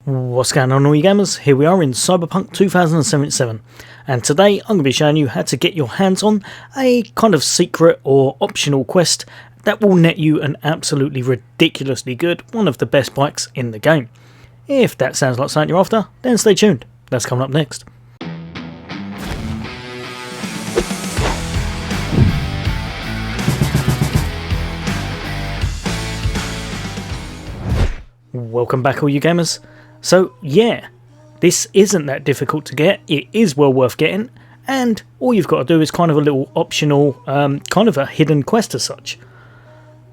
What's going on all you gamers? Here we are in Cyberpunk 2077 and today I'm going to be showing you how to get your hands on a kind of secret or optional quest that will net you an absolutely ridiculously good, one of the best bikes in the game. If that sounds like something you're after, then stay tuned, that's coming up next. Welcome back all you gamers. So yeah, this isn't that difficult to get, it is well worth getting, and all you've got to do is kind of a little optional, kind of a hidden quest as such.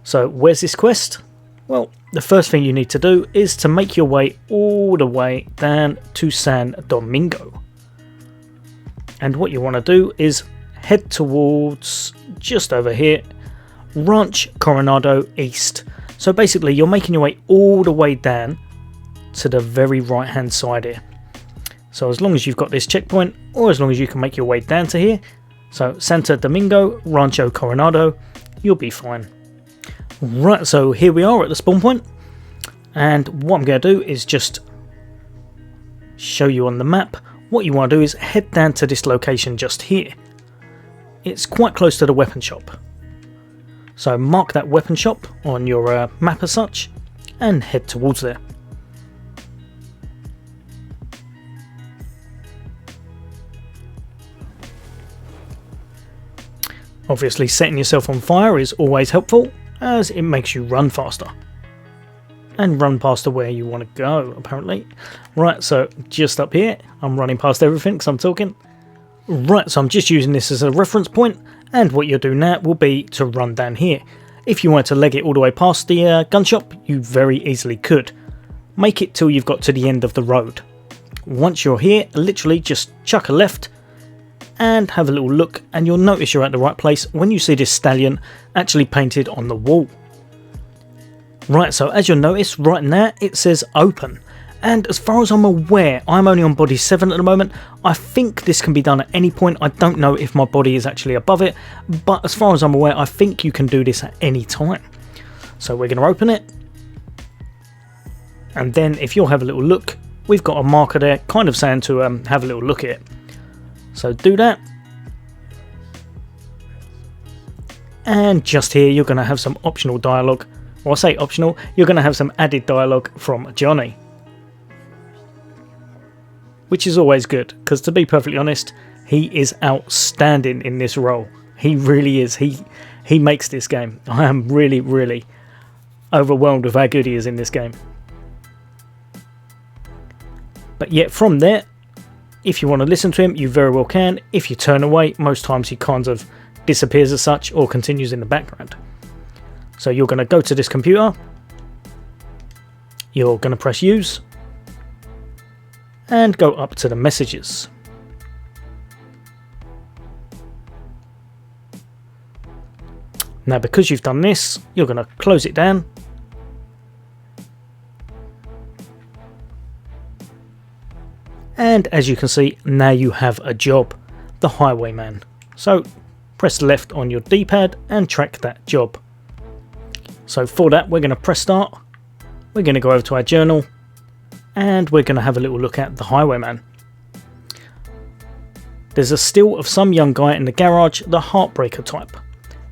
So where's this quest? Well, the first thing you need to do is to make your way all the way down to San Domingo. And what you want to do is head towards, just over here, Ranch Coronado East. So basically you're making your way all the way down to the very right hand side here. So as long as you've got this checkpoint, or as long as you can make your way down to here, so Santo Domingo, Rancho Coronado, you'll be fine. Right, so here we are at the spawn point, and what I'm going to do is just show you on the map. What you want to do is head down to this location just here. It's quite close to the weapon shop. So mark that weapon shop on your map as such, and head towards there. Obviously setting yourself on fire is always helpful, as it makes you run faster. And run past where you want to go, apparently. Right, so just up here, I'm running past everything because I'm talking. Right, so I'm just using this as a reference point, and what you'll do now will be to run down here. If you wanted to leg it all the way past the gun shop, you very easily could. Make it till you've got to the end of the road. Once you're here, literally just chuck a left, and have a little look, and you'll notice you're at the right place when you see this stallion actually painted on the wall. Right, so as you'll notice right now it says open, and as far as I'm aware I'm only on body 7 at the moment. I think this can be done at any point. I don't know if my body is actually above it, but as far as I'm aware I think you can do this at any time. So we're going to open it, and then if you'll have a little look, we've got a marker there kind of saying to have a little look at it. So do that, and just here you're going to have some optional dialogue, or I say optional, you're going to have some added dialogue from Johnny, which is always good, because to be perfectly honest, he is outstanding in this role. He really is. He makes this game. I am really overwhelmed with how good he is in this game. But yet from there, if you want to listen to him, you very well can. If you turn away, most times he kind of disappears as such or continues in the background. So you're going to go to this computer, you're going to press use, and go up to the messages. Now because you've done this, you're going to close it down. And as you can see, now you have a job, the highwayman. So press left on your D-pad and track that job. So for that we're going to press start, we're going to go over to our journal, and we're going to have a little look at the highwayman. There's a still of some young guy in the garage, the heartbreaker type.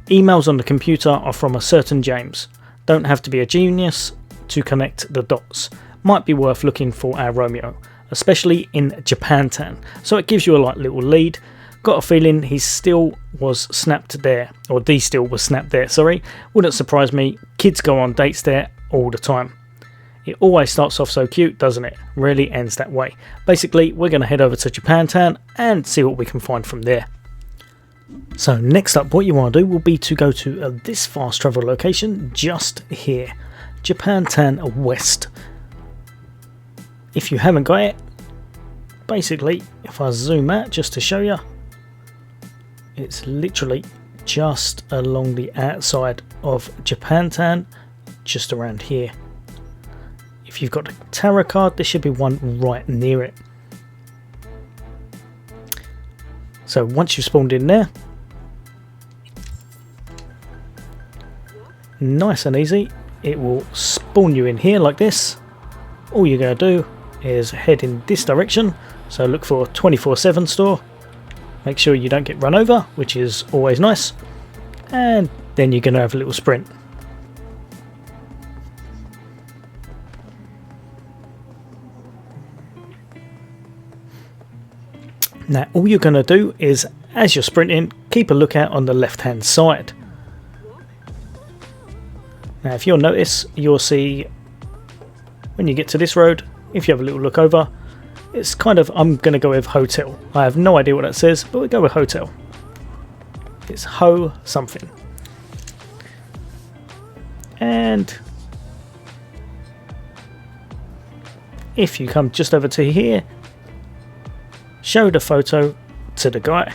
Emails on the computer are from a certain James. Don't have to be a genius to connect the dots. Might be worth looking for our Romeo, especially in Japantown. So it gives you a little lead. Got a feeling he still was snapped there, or the still was snapped there, sorry. Wouldn't surprise me, kids go on dates there all the time. It always starts off so cute, doesn't it? Really ends that way. Basically, we're going to head over to Japantown and see what we can find from there. So next up, what you want to do will be to go to this fast travel location just here, Japantown West. If you haven't got it, basically, if I zoom out just to show you, it's literally just along the outside of Japantown, just around here. If you've got a tarot card, there should be one right near it. So once you've spawned in there, nice and easy, it will spawn you in here like this. All you're going to do is head in this direction, so look for 24/7 store. Make sure you don't get run over, which is always nice, and then you're going to have a little sprint. Now all you're going to do is, as you're sprinting, keep a lookout on the left hand side. Now if you'll notice, you'll see when you get to this road, if you have a little look over, it's kind of, I'm going to go with hotel. I have no idea what that says, but we'll go with hotel. It's ho something. And if you come just over to here, show the photo to the guy.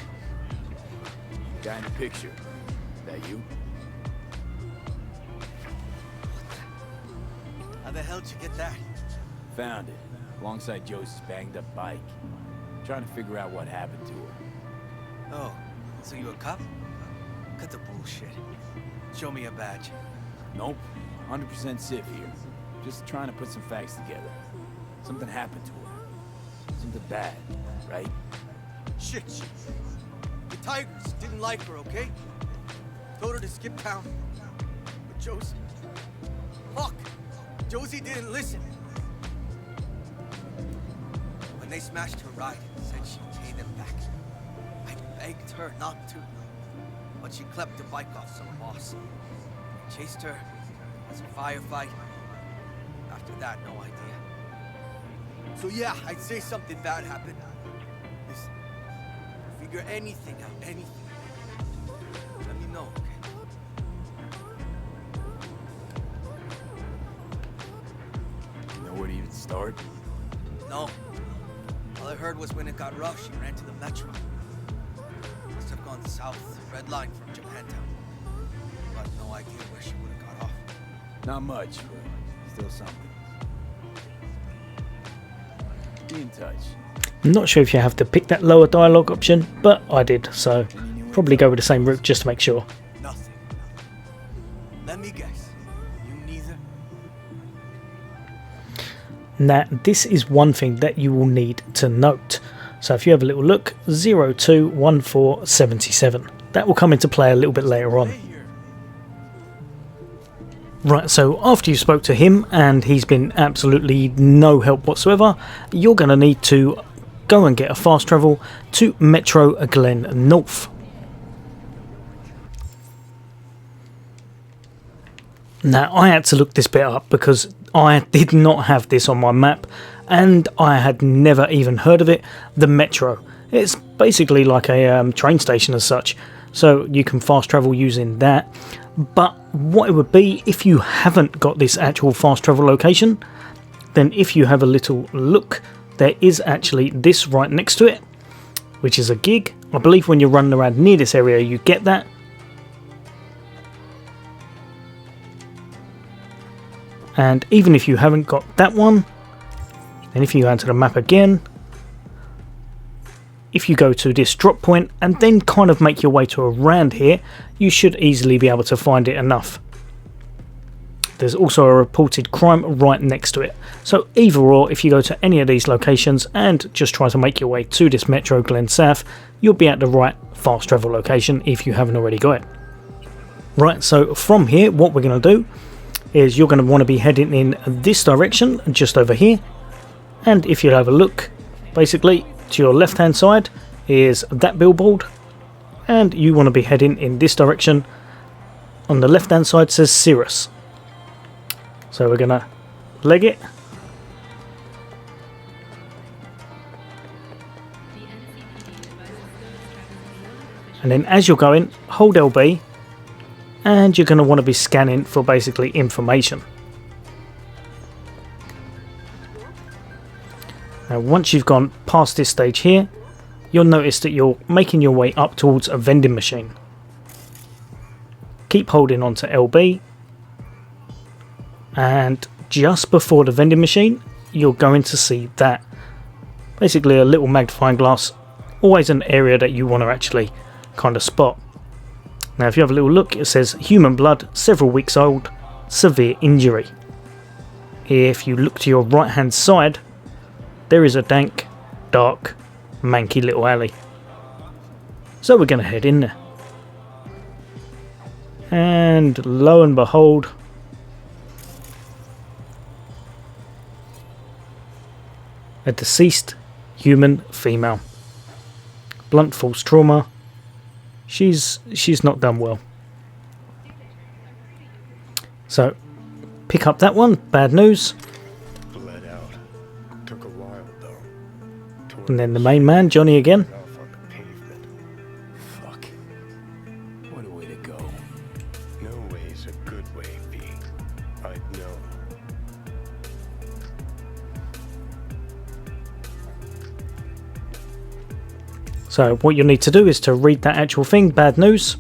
Guy in the picture. That you? How the hell did you get that? Found it. Alongside Josie's banged up bike. Trying to figure out what happened to her. Oh, so you a cop? Cut the bullshit. Show me a badge. Nope. 100% Civ here. Just trying to put some facts together. Something happened to her. Something bad, right? Shit. The Tigers didn't like her, okay? Told her to skip town. But Josie... Fuck! Josie didn't listen. When they smashed her ride, said she'd pay them back. I begged her not to. But she clept the bike off some boss. Chased her. It was a firefight. After that, no idea. So yeah, I'd say something bad happened. Listen, figure anything out, anything. Let me know, okay? You know where to even start? No. All I heard was when it got rough, she ran to the metro. Must have gone south, red line from Japantown. Got no idea where she would have got off. Not much, but still something. Be in touch. I'm not sure if you have to pick that lower dialogue option, but I did, so probably go with the same route just to make sure. Nothing. Let me guess. You neither? Now this is one thing that you will need to note. So if you have a little look, 021477. That will come into play a little bit later on. Right, so after you spoke to him and he's been absolutely no help whatsoever, you're going to need to go and get a fast travel to Metro Glen North. Now I had to look this bit up because I did not have this on my map and I had never even heard of it. The Metro. It's basically like a train station as such, so you can fast travel using that. But what it would be if you haven't got this actual fast travel location, then if you have a little look, there is actually this right next to it, which is a gig. I believe when you're running around near this area you get that. And even if you haven't got that one, then if you go to the map again, if you go to this drop point and then kind of make your way to around here, you should easily be able to find it enough. There's also a reported crime right next to it. So either or, if you go to any of these locations and just try to make your way to this Metro Glen South, you'll be at the right fast travel location if you haven't already got it. Right, so from here what we're going to do is you're going to want to be heading in this direction just over here, and if you have a look, basically to your left hand side is that billboard and you want to be heading in this direction. On the left hand side says Cirrus, so we're gonna leg it and then as you're going, hold LB and you're going to want to be scanning for basically information. Now once you've gone past this stage here, you'll notice that you're making your way up towards a vending machine. Keep holding on to LB, and just before the vending machine you're going to see that. Basically a little magnifying glass, always an area that you want to actually kind of spot. Now if you have a little look, it says human blood, several weeks old, severe injury. If you look to your right hand side, there is a dank, dark, manky little alley. So we're going to head in there. And lo and behold, a deceased human female. Blunt force trauma. She's not done well. So pick up that one, bad news. Bled out. Took a while though. And then the main man, Johnny again. Off on the pavement. Fuck. What a way to go. No way's a good way, B. I'd know. So what you'll need to do is to read that actual thing, bad news,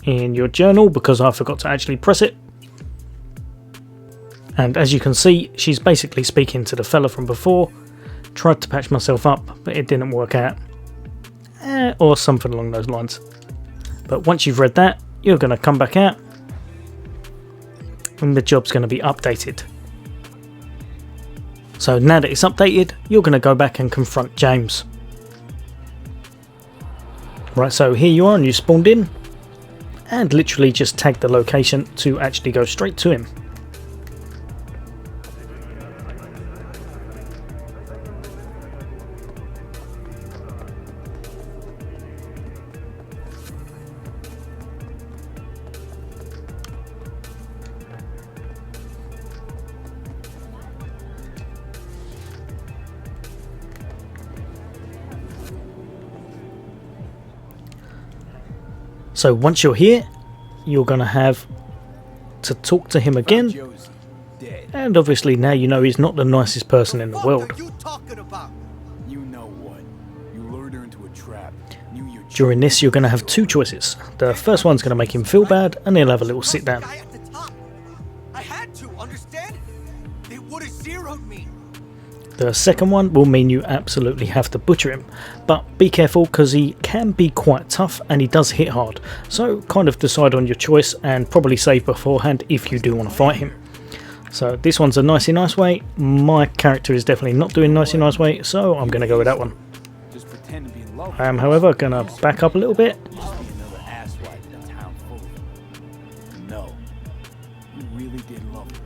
in your journal, because I forgot to actually press it. And as you can see, she's basically speaking to the fella from before. Tried to patch myself up, but it didn't work out. Or something along those lines. But once you've read that, you're going to come back out and the job's going to be updated. So now that it's updated, you're going to go back and confront James. Right, so here you are and you spawned in. And literally just tag the location to actually go straight to him. So once you're here, you're going to have to talk to him again. Josie, dead. And obviously now you know he's not the nicest person in the world. What are you talking about? You know what? You lured her into a trap. Knew your During this, you're going to have two choices. The first one's going to make him feel bad, and he'll have a little sit down. Guy at the top. I had to, understand? They would have zeroed me. The second one will mean you absolutely have to butcher him, but be careful because he can be quite tough and he does hit hard, so kind of decide on your choice and probably save beforehand if you do want to fight him. So this one's a nicey nice way. My character is definitely not doing nicey nice way, so I'm going to go with that one. just pretend to be in love. I am however going to back up a little bit. Used to be another asswipe in a town full of them. No, you really did love her,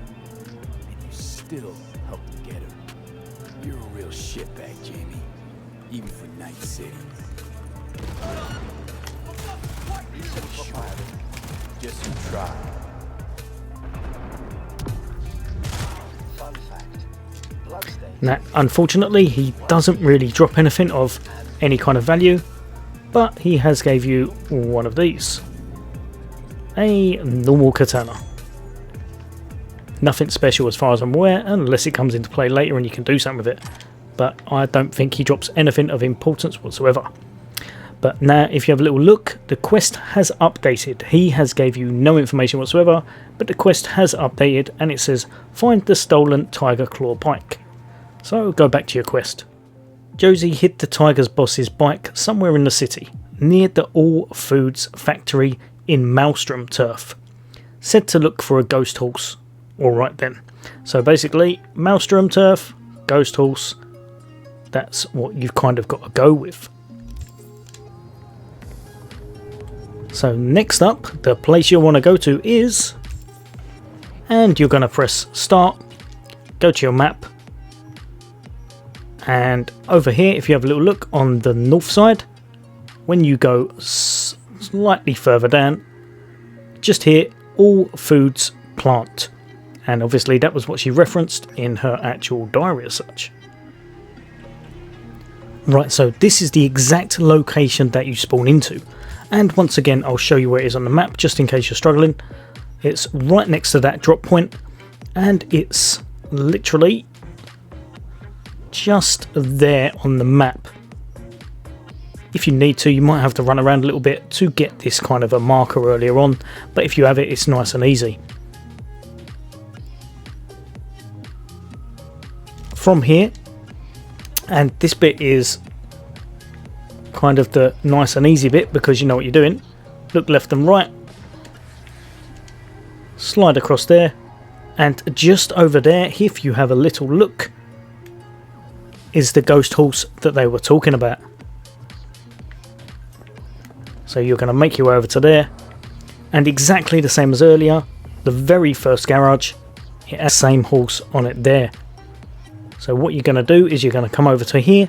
and you still helped to get her. You're a real shitbag, Jamie, even for Night City. Just you try. Now, unfortunately, he doesn't really drop anything of any kind of value, but he has gave you one of these. A normal katana. Nothing special as far as I'm aware, unless it comes into play later and you can do something with it. But I don't think he drops anything of importance whatsoever. But now, if you have a little look, the quest has updated. He has gave you no information whatsoever, but the quest has updated and it says, find the stolen tiger claw bike. So go back to your quest. Josie hid the tiger's boss's bike somewhere in the city, near the All Foods factory in Maelstrom Turf. Said to look for a ghost horse. Alright then. So basically, Maelstrom Turf, ghost horse, that's what you've kind of got to go with. So next up, the place you'll want to go to is, and you're going to press start, go to your map, and over here, if you have a little look on the north side, when you go slightly further down, just here, All Foods Plant. And obviously that was what she referenced in her actual diary as such. Right, so this is the exact location that you spawn into. And once again, I'll show you where it is on the map, just in case you're struggling. It's right next to that drop point, and it's literally just there on the map. If you need to, you might have to run around a little bit to get this kind of a marker earlier on, but if you have it, it's nice and easy. From here, and this bit is kind of the nice and easy bit because you know what you're doing. Look left and right, slide across there, And just over there, if you have a little look, is the ghost horse that they were talking about. So you're going to make your way over to there, and exactly the same as earlier, the very first garage, it has the same horse on it there. So what you're going to do is you're going to come over to here,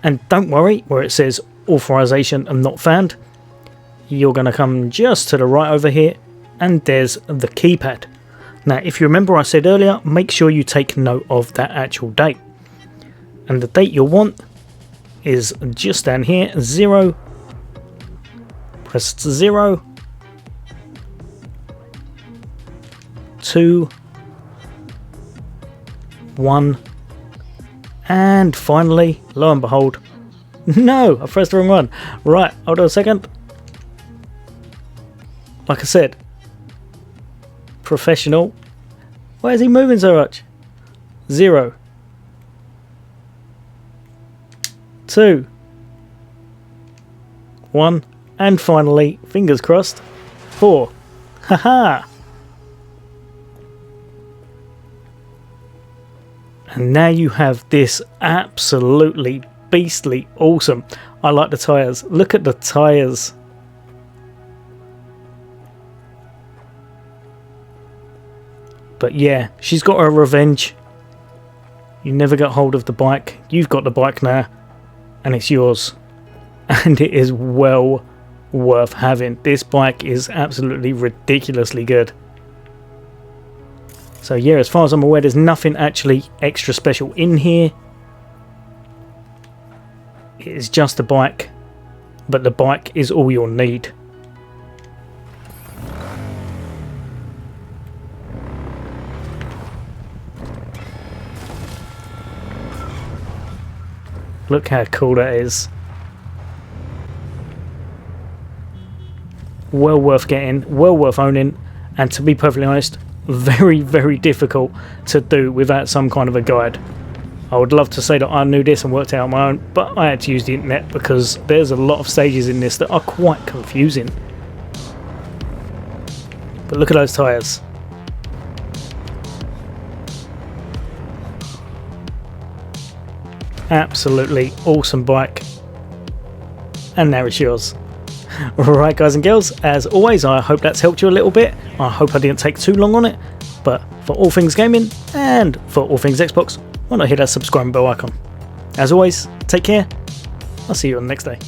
and don't worry where it says authorization and not found. You're going to come just to the right over here, and there's the keypad. Now if you remember I said earlier, make sure you take note of that actual date. And the date you'll want is just down here, 0, press 0, 2, 1, and finally, lo and behold, no, I pressed the wrong one. Right, hold on a second. Like I said, professional. Why is he moving so much? 0, 2, 1, and finally, fingers crossed, 4. Haha! And now you have this absolutely beastly awesome. I like the tyres. Look at the tyres. But yeah, she's got her revenge. You never got hold of the bike. You've got the bike now. And it's yours. And it is well worth having. This bike is absolutely ridiculously good. So yeah, as far as I'm aware, there's nothing actually extra special in here. It is just a bike, but the bike is all you'll need. Look how cool that is. Well worth getting, well worth owning, and to be perfectly honest, very, very difficult to do without some kind of a guide. I would love to say that I knew this and worked it out on my own, but I had to use the internet because there's a lot of stages in this that are quite confusing. But look at those tyres. Absolutely awesome bike. And now it's yours. Alright guys and girls, as always I hope that's helped you a little bit. I hope I didn't take too long on it, but for all things gaming and for all things Xbox, why not hit that subscribe bell icon. As always, take care, I'll see you on the next day.